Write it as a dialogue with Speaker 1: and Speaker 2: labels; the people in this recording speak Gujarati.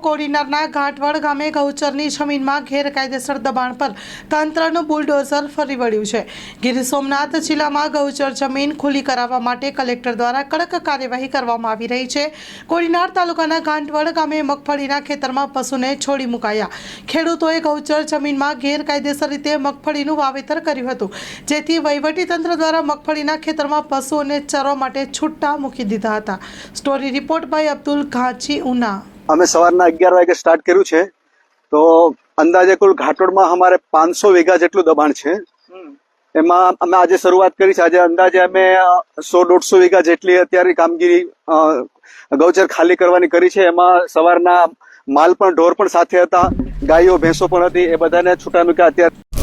Speaker 1: કોડીનારના ઘાટવડ ગામે ગૌચરની જમીનમાં ગેરકાયદેસર દબાણ પર તંત્રનું બુલડોઝર ફરી વળ્યું છે। ગીર સોમનાથ જિલ્લામાં ગૌચર જમીન ખુલ્લી કરાવવા માટે કલેક્ટર દ્વારા કડક કાર્યવાહી કરવામાં આવી રહી છે। કોડીનાર તાલુકાના ઘાટવડ ગામે મગફળીના ખેતરમાં પશુને છોડી મુકાયા। ખેડૂતોએ ગૌચર જમીનમાં ગેરકાયદેસર રીતે મગફળીનું વાવેતર કર્યું હતું, જેથી વહીવટીતંત્ર દ્વારા મગફળીના ખેતરમાં પશુઓને ચરવા માટે છૂટા મૂકી દીધા હતા। સ્ટોરી રિપોર્ટ બાય અબ્દુલ ઘાંચી ઉના।
Speaker 2: અમે સવારના 11 વાગે સ્ટાર્ટ કર્યું છે, તો અંદાજે કુલ ઘાટોડમાં અમારે 500 વીઘા જેટલું દબાણ છે। એમાં અમે આજે શરૂઆત કરી છે। આજે અંદાજે અમે 100-150 વીઘા જેટલી અત્યારે કામગીરી ગૌચર ખાલી કરવાની કરી છે। એમાં સવારના માલ પણ ઢોર પણ સાથે હતા, ગાયો ભેંસો પણ હતી, એ બધાને છૂટા મૂક્યા। અત્યારે